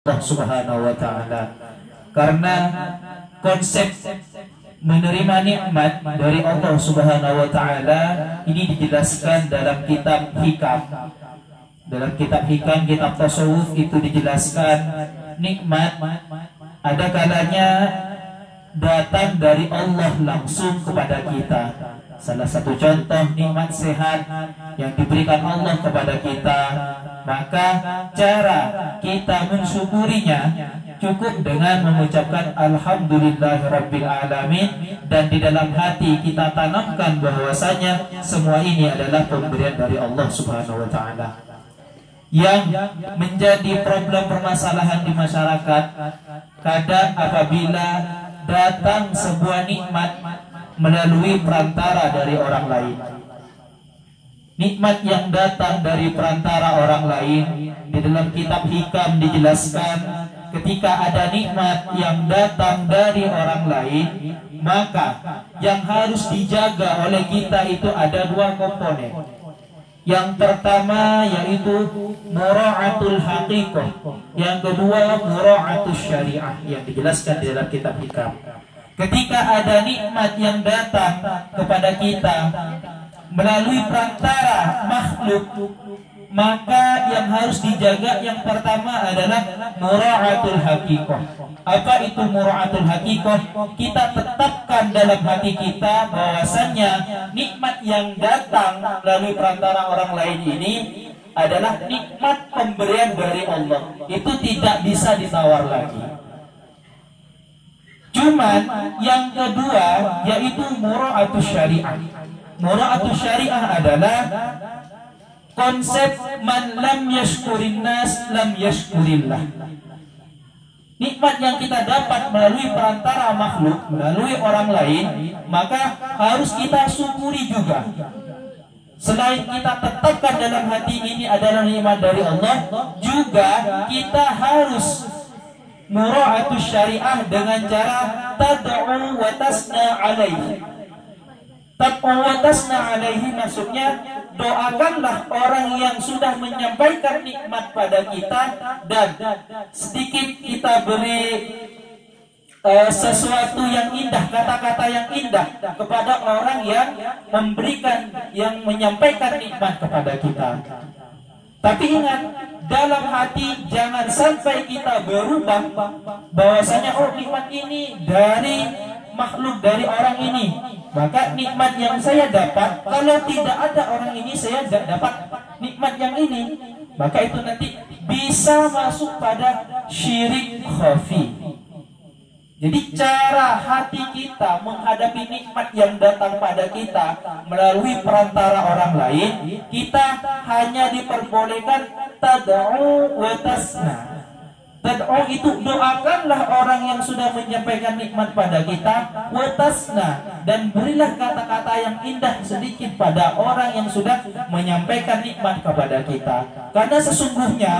Allah Subhanahu wa taala. Karena konsep menerima nikmat dari Allah Subhanahu wa taala ini dijelaskan dalam kitab Hikam. Dalam kitab Hikam, kitab tasawuf itu dijelaskan nikmat ada kalanya datang dari Allah langsung kepada kita. Salah satu contoh nikmat sehat yang diberikan Allah kepada kita, maka cara kita mensyukurinya cukup dengan mengucapkan Alhamdulillahirabbil alamin, dan di dalam hati kita tanamkan bahwasanya semua ini adalah pemberian dari Allah Subhanahu wa taala. Yang menjadi problem permasalahan di masyarakat, kadang apabila datang sebuah nikmat melalui perantara dari orang lain. Nikmat yang datang dari perantara orang lain, di dalam kitab Hikam dijelaskan, ketika ada nikmat yang datang dari orang lain, maka yang harus dijaga oleh kita itu ada dua komponen. Yang pertama yaitu mura'atul haqiqah, yang kedua mura'atul syariah, yang dijelaskan di dalam kitab Hikam. Ketika ada nikmat yang datang kepada kita melalui perantara makhluk, maka yang harus dijaga yang pertama adalah mura'atul haqiqah. Apa itu mura'atul haqiqah? Kita tetapkan dalam hati kita bahwasannya nikmat yang datang melalui perantara orang lain ini adalah nikmat pemberian dari Allah. Itu tidak bisa ditawar lagi. Cuman yang kedua yaitu mura'atus syariah. Mura'atus syariah adalah konsep man lam yashkurin nas lam yashkurillah. Nikmat yang kita dapat melalui perantara makhluk, melalui orang lain, maka harus kita syukuri juga. Selain kita tetapkan dalam hati ini adalah nikmat dari Allah, juga kita harus mura'atus syariah dengan cara tad'u wa tasna alaihi. Tad'u wa tasna alaihi maksudnya doakanlah orang yang sudah menyampaikan nikmat pada kita, dan sedikit kita beri sesuatu yang indah, kata-kata yang indah kepada orang yang memberikan, yang menyampaikan nikmat kepada kita. Tapi ingat, dalam hati jangan sampai kita berubah bahwasanya oh nikmat ini dari makhluk, dari orang ini, maka nikmat yang saya dapat, kalau tidak ada orang ini saya tidak dapat nikmat yang ini, maka itu nanti bisa masuk pada syirik khafi. Jadi cara hati kita menghadapi nikmat yang datang pada kita melalui perantara orang lain, kita hanya diperbolehkan tad'u wa tasna. Tad'u itu doakanlah orang yang sudah menyampaikan nikmat pada kita, wa tasna, dan berilah kata-kata yang indah sedikit pada orang yang sudah menyampaikan nikmat kepada kita. Karena sesungguhnya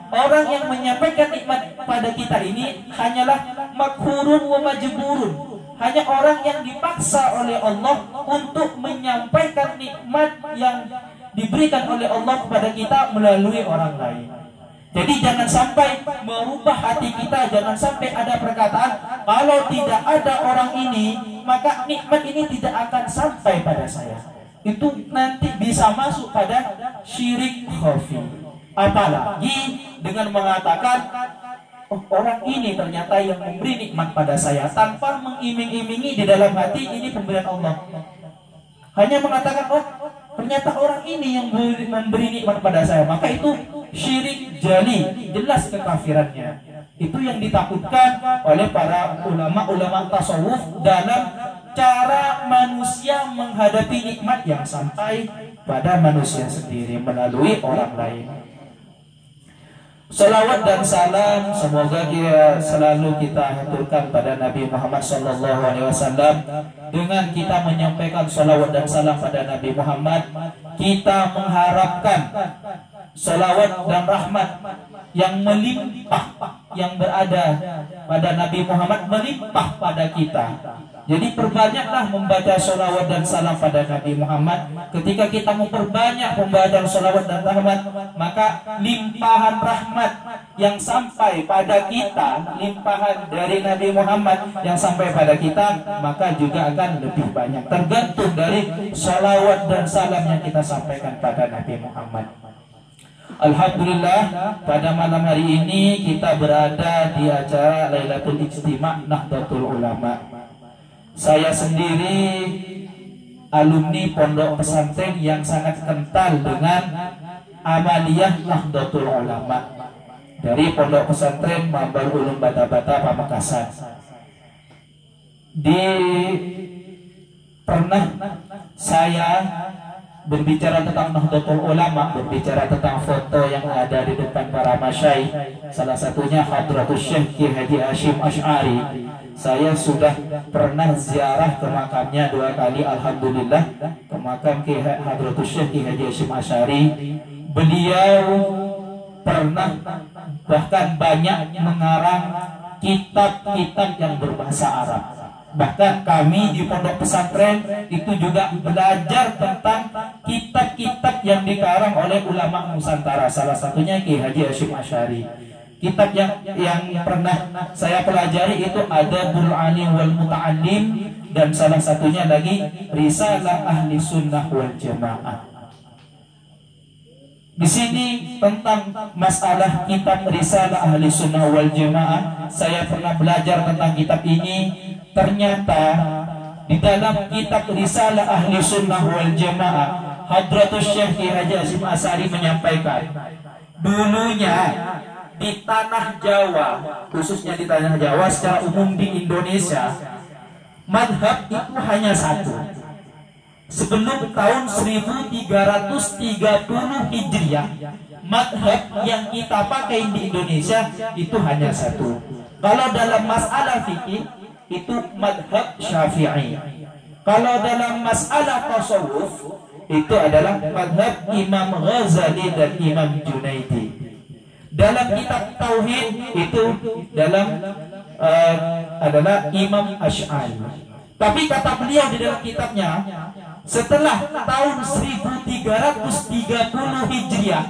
orang yang menyampaikan nikmat pada kita ini hanyalah makhurun wa majburun, hanya orang yang dipaksa oleh Allah untuk menyampaikan nikmat yang diberikan oleh Allah kepada kita melalui orang lain. Jadi jangan sampai merubah hati kita, jangan sampai ada perkataan kalau tidak ada orang ini maka nikmat ini tidak akan sampai pada saya. Itu nanti bisa masuk pada syirik khafi. Apalagi dengan mengatakan oh, orang ini ternyata yang memberi nikmat pada saya, tanpa mengiming-imingi di dalam hati ini pemberian Allah. Hanya mengatakan oh ternyata orang ini yang memberi nikmat pada saya, maka itu syirik jali, jelas kekafirannya. Itu yang ditakutkan oleh para ulama-ulama tasawuf dalam cara manusia menghadapi nikmat yang sampai pada manusia sendiri melalui orang lain. Salawat dan salam semoga selalu kita haturkan pada Nabi Muhammad SAW. Dengan kita menyampaikan salawat dan salam pada Nabi Muhammad, kita mengharapkan salawat dan rahmat yang melimpah yang berada pada Nabi Muhammad melimpah pada kita. Jadi perbanyaklah membaca sholawat dan salam pada Nabi Muhammad. Ketika kita memperbanyak pembacaan sholawat dan rahmat, maka limpahan rahmat yang sampai pada kita, limpahan dari Nabi Muhammad yang sampai pada kita, maka juga akan lebih banyak. Tergantung dari sholawat dan salam yang kita sampaikan pada Nabi Muhammad. Alhamdulillah, pada malam hari ini kita berada di acara Lailatul Ijtima' Nahdlatul Ulama. Saya sendiri alumni pondok pesantren yang sangat kental dengan amaliyah Nahdlatul Ulama dari pondok pesantren Mambar Ulum Bata-Bata Pamekasan. Pernah saya berbicara tentang Nahdlatul Ulama, berbicara tentang foto yang ada di depan para masyayikh, salah satunya Hadratus Syekh Ki Haji Hasyim Asy'ari. Saya sudah pernah ziarah ke makamnya 2 kali, alhamdulillah, ke makam Ki Hadratus Syekh Ki Haji Hasyim Asy'ari. Beliau pernah bahkan banyak mengarang kitab-kitab yang berbahasa Arab. Bahkan kami di pondok pesantren itu juga belajar tentang kitab-kitab yang dikarang oleh ulama Nusantara, salah satunya Ki Haji Hasyim Asy'ari. Kitab yang pernah saya pelajari itu Adabul Alim wal Muta'allim, dan salah satunya lagi Risalah Ahli Sunnah wal Jamaah. Di sini tentang masalah kitab Risalah Ahli Sunnah wal Jamaah, saya pernah belajar tentang kitab ini. Ternyata di dalam kitab Risalah Ahli Sunnah wal Jamaah, Hadratus Syekh Ki Haji Hasyim Asy'ari menyampaikan, dulunya di tanah Jawa, khususnya di tanah Jawa, secara umum di Indonesia, madhab itu hanya satu. Sebelum tahun 1330 Hijriah, madhab yang kita pakai di Indonesia itu hanya satu. Kalau dalam masalah fikih itu madhab Syafi'i. Kalau dalam masalah tasawuf itu adalah madhab Imam Ghazali dan Imam Junaidi. Dalam kitab tauhid itu adalah Imam Asy'ari. Tapi kata beliau di dalam kitabnya, setelah tahun 1330 Hijriah,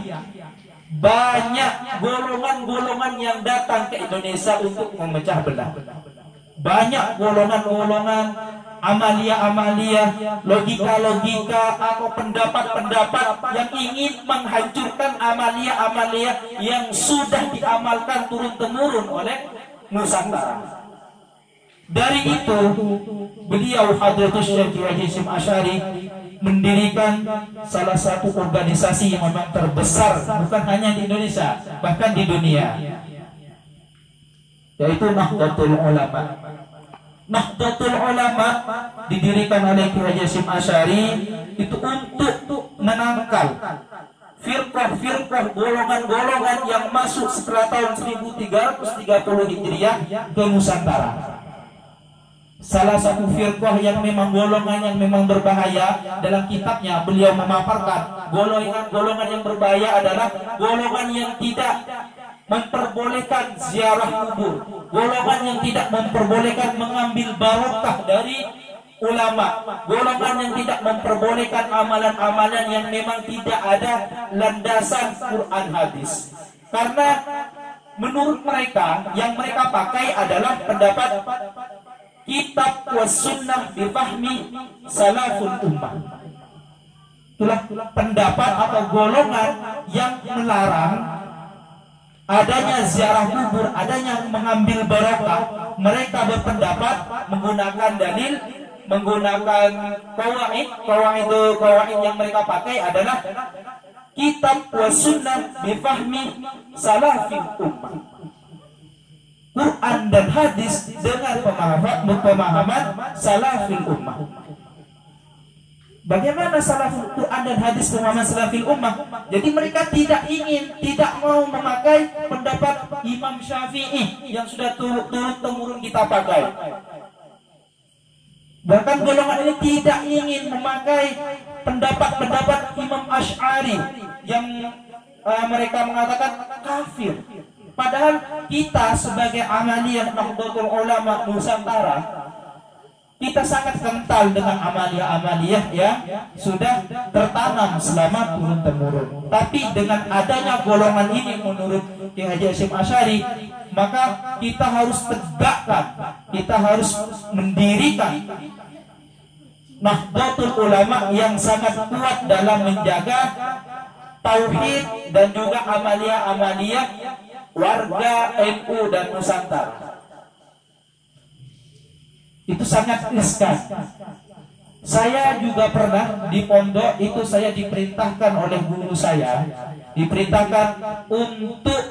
banyak golongan-golongan yang datang ke Indonesia untuk memecah belah. Banyak golongan-golongan, amalia-amalia, logika-logika atau pendapat-pendapat yang ingin menghancurkan amalia-amalia yang sudah diamalkan turun-temurun oleh Nusantara. Dari itu, beliau Hadratus Syekh Ki Haji Hasyim Asy'ari mendirikan salah satu organisasi yang memang terbesar bukan hanya di Indonesia, bahkan di dunia, yaitu Nahdlatul Ulama. Nahdlatul Ulama didirikan oleh Ki Haji Hasyim Asy'ari itu untuk menangkal firqah-firqah, golongan-golongan yang masuk setelah tahun 1330 Hijriah ke Nusantara. Salah satu firqah yang memang golongan yang memang berbahaya, dalam kitabnya beliau memaparkan golongan-golongan yang berbahaya adalah golongan yang tidak memperbolehkan ziarah kubur, golongan yang tidak memperbolehkan mengambil barokah dari ulama, golongan yang tidak memperbolehkan amalan-amalan yang memang tidak ada landasan Quran hadis. Karena menurut mereka yang mereka pakai adalah pendapat kitab was sunnah bifahmi salaful ummah. Itulah pendapat atau golongan yang melarang adanya ziarah kubur, adanya mengambil barokah. Mereka berpendapat menggunakan dalil, menggunakan qawaid yang mereka pakai adalah kitab was sunnah bifahmi salafil ummah. Quran dan hadis dengan pemahaman salafil ummah. Bagaimana salaful Quran dan hadis pemahaman salafil ummah? Jadi mereka tidak mau memakai pendapat Imam Syafi'i yang sudah turun-temurun kita pakai. Bahkan golongan ini tidak ingin memakai pendapat-pendapat Imam Asy'ari yang mereka mengatakan kafir. Padahal kita sebagai amaliyah Nahdlatul Ulama Nusantara, kita sangat kental dengan amalia-amalia yang sudah tertanam selama turun-temurun. Tapi dengan adanya golongan ini menurut Ki Haji Hasyim Asy'ari, maka kita harus tegakkan, kita harus mendirikan Nahdlatul Ulama yang sangat kuat dalam menjaga tauhid dan juga amalia-amalia warga NU dan Nusantara. Itu sangat riskan. Saya juga pernah di pondok itu, saya diperintahkan oleh guru saya, diperintahkan untuk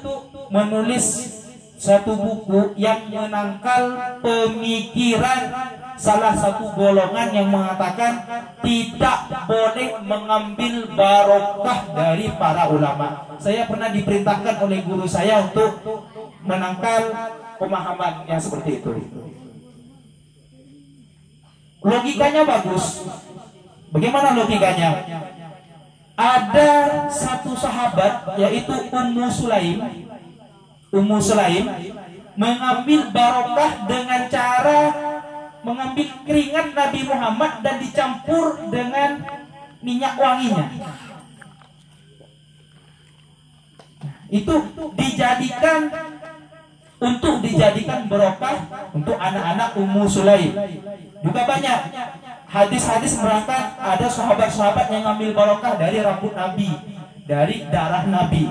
menulis satu buku yang menangkal pemikiran salah satu golongan yang mengatakan tidak boleh mengambil barokah dari para ulama. Saya pernah diperintahkan oleh guru saya untuk menangkal pemahaman yang seperti itu. Logikanya bagus. Bagaimana logikanya? Ada satu sahabat, yaitu Ummu Sulaim mengambil barokah dengan cara mengambil keringat Nabi Muhammad dan dicampur dengan minyak wanginya. Itu dijadikan barokah untuk anak-anak Ummu Sulaim. Juga banyak hadis-hadis merangkat ada sahabat-sahabat yang ngambil barokah dari rambut Nabi, dari darah Nabi.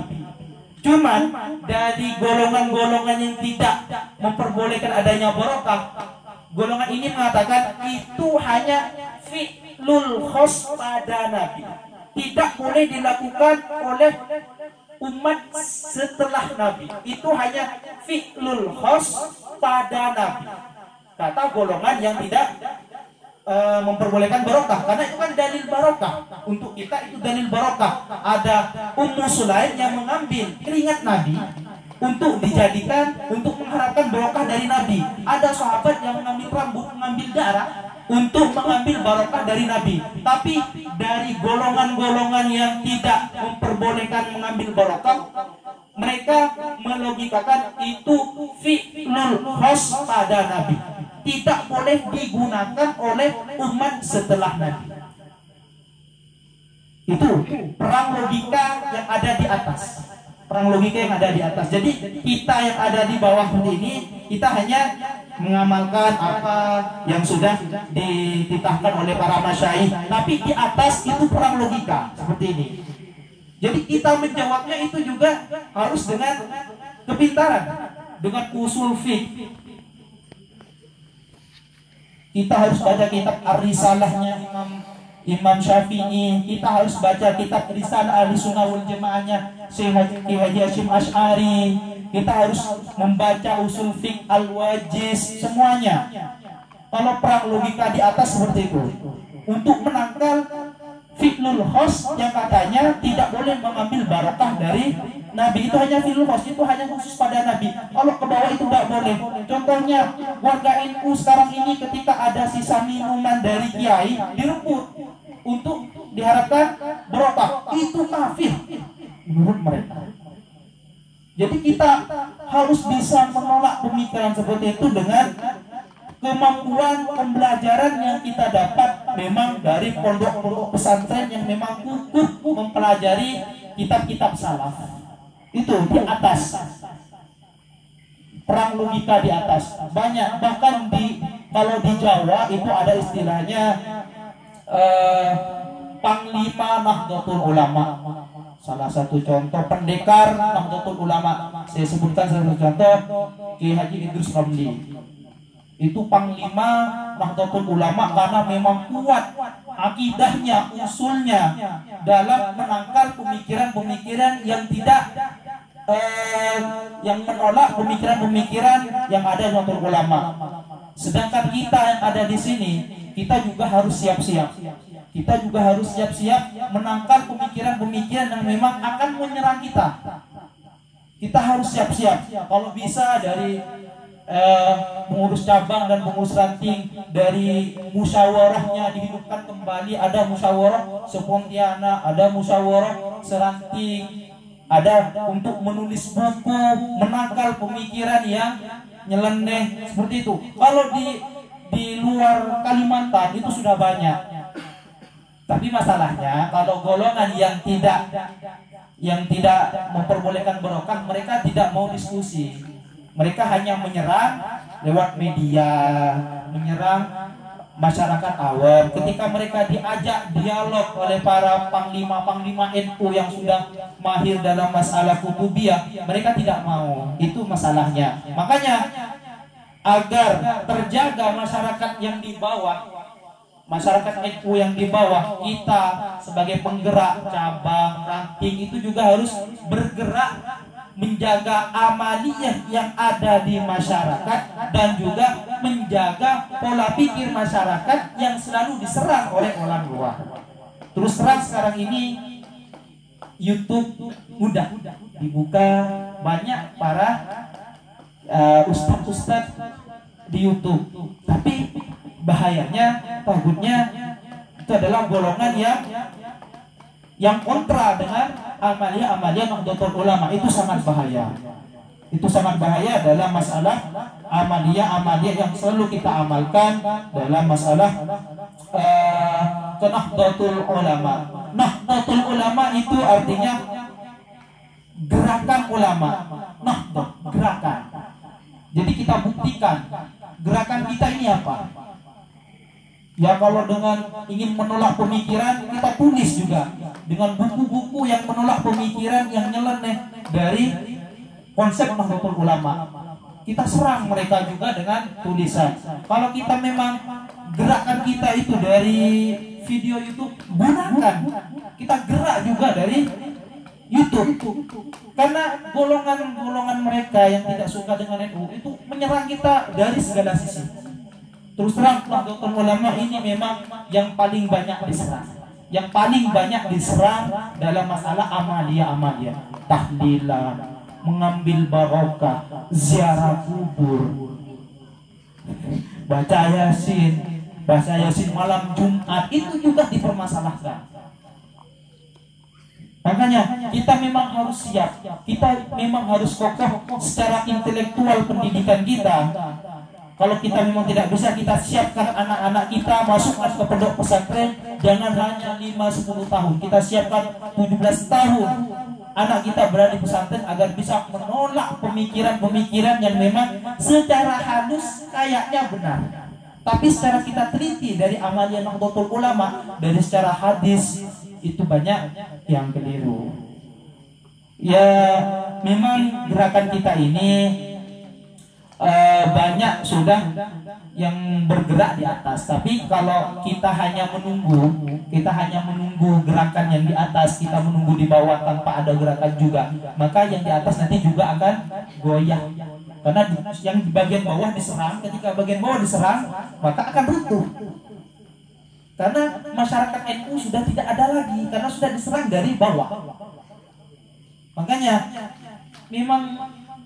Cuman dari golongan-golongan yang tidak memperbolehkan adanya barokah, golongan ini mengatakan itu hanya fi'lul khos pada Nabi, tidak boleh dilakukan oleh umat setelah Nabi. Itu hanya fi'lul khos pada Nabi, kata golongan yang tidak memperbolehkan barokah, karena itu kan dalil barokah. Untuk kita itu dalil barokah. Ada Ummu Sulaim yang mengambil keringat Nabi untuk dijadikan, untuk mengharapkan barokah dari Nabi. Ada sahabat yang mengambil rambut, mengambil darah untuk mengambil barokah dari Nabi. Tapi dari golongan-golongan yang tidak memperbolehkan mengambil barokah, mereka melogikakan itu fi'lul khos pada Nabi, tidak boleh digunakan oleh umat setelah Nabi. Itu perang logika yang ada di atas. Perang logika yang ada di atas. Jadi kita yang ada di bawah seperti ini, kita hanya mengamalkan apa yang sudah dititahkan oleh para masyayikh. Tapi di atas itu perang logika seperti ini. Jadi kita menjawabnya itu juga harus dengan kepintaran, dengan usul fiqh. Kita harus baca kitab Ar-Risalahnya Imam Syafi'i. Kita harus baca kitab Risalah Ahlussunnah wal Jamaahnya Syekh Haji Hasyim Asy'ari. Kita harus membaca usul fiqh Al-Wajiz, semuanya. Kalau perang logika di atas seperti itu, untuk menangkal fi'lul khos yang katanya tidak boleh mengambil barokah dari Nabi. Itu hanya fi'lul khos, itu hanya khusus pada Nabi. Kalau ke bawah itu tidak boleh. Contohnya warga NU sekarang ini ketika ada sisa minuman dari kiai direbut untuk diharapkan barokah, itu kafir menurut mereka. Jadi kita harus bisa menolak pemikiran seperti itu dengan kemampuan pembelajaran yang kita dapat memang dari pondok-pondok pesantren yang memang kukuh mempelajari kitab-kitab salaf. Itu di atas. Perang logika di atas. Banyak, bahkan kalau di Jawa itu ada istilahnya Panglima Nahdlatul Ulama. Salah satu contoh pendekar Nahdlatul Ulama, saya sebutkan salah satu contoh, Ki Haji Idrus Ramli. Itu Panglima Nahdlatul Ulama karena memang kuat akidahnya, usulnya dalam menangkal pemikiran-pemikiran yang tidak yang menolak pemikiran-pemikiran yang ada di Nahdlatul Ulama. Sedangkan kita yang ada di sini, kita juga harus siap-siap. Kita juga harus siap-siap menangkal pemikiran-pemikiran yang memang akan menyerang kita. Kita harus siap-siap. Kalau bisa dari pengurus cabang dan pengurus ranting, dari musyawarahnya dihidupkan kembali. Ada musyawarah sepontiana, ada musyawarah seranting, ada untuk menulis buku, menangkal pemikiran yang nyeleneh seperti itu. Kalau di luar Kalimantan itu sudah banyak. Tapi masalahnya kalau golongan yang tidak memperbolehkan barokah, mereka tidak mau diskusi. Mereka hanya menyerang lewat media, menyerang masyarakat awam. Ketika mereka diajak dialog oleh para panglima-panglima NU yang sudah mahir dalam masalah kutubiyah, mereka tidak mau. Itu masalahnya. Makanya agar terjaga masyarakat yang di bawah, masyarakat NU yang di bawah, kita sebagai penggerak cabang, ranting itu juga harus bergerak menjaga amaliyah yang ada di masyarakat dan juga menjaga pola pikir masyarakat yang selalu diserang oleh orang luar. Terus terang sekarang ini YouTube mudah dibuka, banyak para ustadz-ustadz di YouTube. Tapi bahayanya, takutnya itu adalah golongan yang kontra dengan amalia-amalia Nahdlatul Ulama. Itu sangat bahaya. Itu sangat bahaya dalam masalah amalia-amalia yang selalu kita amalkan dalam masalah Nahdlatul Ulama. Nahdlatul Ulama itu artinya gerakan ulama. Nahdlatul, gerakan. Jadi kita buktikan gerakan kita ini apa. Ya kalau dengan ingin menolak pemikiran, kita tulis juga dengan buku-buku yang menolak pemikiran yang nyeleneh dari konsep Nahdlatul Ulama. Kita serang mereka juga dengan tulisan. Kalau kita memang gerakan kita itu dari video YouTube, gunakan. Kita gerak juga dari YouTube. Karena golongan-golongan mereka yang tidak suka dengan NU itu menyerang kita dari segala sisi. Terus terang Nahdlatul Ulama ini memang yang paling banyak diserang. Yang paling banyak diserang dalam masalah amalia-amalia, tahlilan, mengambil barokah, ziarah kubur, baca Yasin malam Jumat, itu juga dipermasalahkan. Makanya kita memang harus siap, kita memang harus kokoh secara intelektual pendidikan kita. Kalau kita memang tidak bisa, kita siapkan anak-anak kita masuk ke pondok pesantren, jangan hanya 5-10 tahun. Kita siapkan 17 tahun anak kita berada di pesantren agar bisa menolak pemikiran-pemikiran yang memang secara halus kayaknya benar. Tapi secara kita teliti dari amalia Nahdlatul Ulama, dari secara hadis, itu banyak yang keliru. Ya memang gerakan kita ini banyak sudah yang bergerak di atas. Tapi kalau kita hanya menunggu gerakan yang di atas, kita menunggu di bawah tanpa ada gerakan juga, maka yang di atas nanti juga akan goyah. Karena yang di bagian bawah diserang, ketika bagian bawah diserang, maka akan runtuh. Karena masyarakat NU sudah tidak ada lagi, karena sudah diserang dari bawah. Makanya memang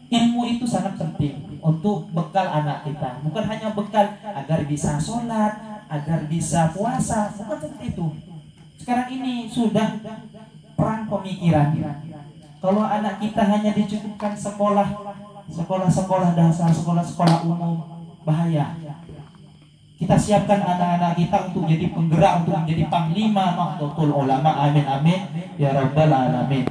ilmu itu sangat penting untuk bekal anak kita. Bukan hanya bekal agar bisa sholat, agar bisa puasa, bukan seperti itu. Sekarang ini sudah perang pemikiran. Kalau anak kita hanya dicukupkan sekolah dasar, sekolah umum, bahaya. Kita siapkan anak-anak kita untuk jadi penggerak, untuk menjadi panglima Nahdlatul Ulama. Amin amin ya rabbal alamin.